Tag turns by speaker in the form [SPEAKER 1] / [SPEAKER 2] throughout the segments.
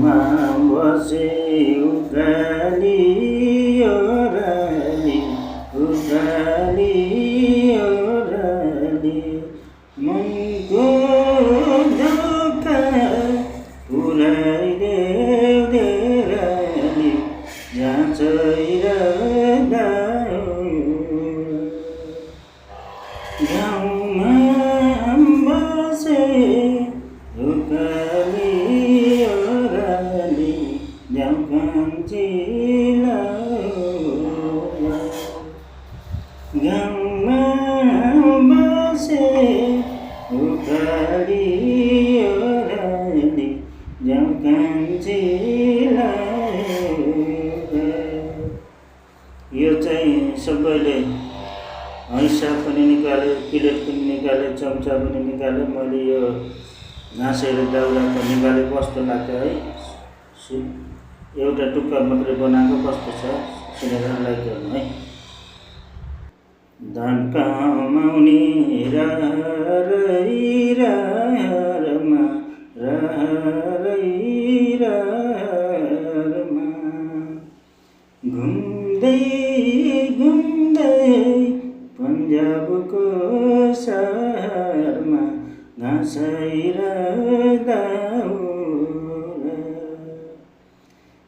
[SPEAKER 1] बसे उकाली ओराली उकाली ओराली मनको ढोका पुऱ्याइदेऊ देउराली जहाँ चहिरहँदा गाउँमा बसे उकाली ओराली जाऊ कान्छीलाई गाउँमा बसे उकाली ओराली जाऊ कान्छीलाई। यो चाहिँ सबैले हैसा पनि निकाल्यो, प्लेट पनि निकाल्यो, चम्चा पनि निकाल्यो। मैले यो घाँसेर दाउराको निकालेको कस्तो लाग्छ है, एउटा टुक्का मात्रै बनाएको कस्तो छ सुनेर लाइक गर्नु है। धान कमाउने रहरमा घुम्दै घुम्दै पन्जाबको सहरमा घाँसैरहँदा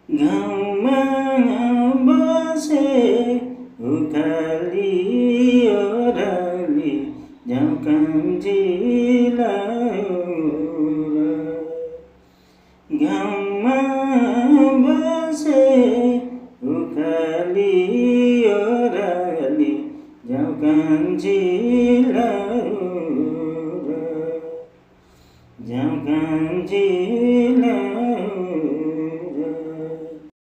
[SPEAKER 1] गाउँमा बसे उकाली ओराली जाऊ कान्छीलाई गाउँमा बसे उकाली ओराली जाऊ कान्छीलाई जाऊ कान्छी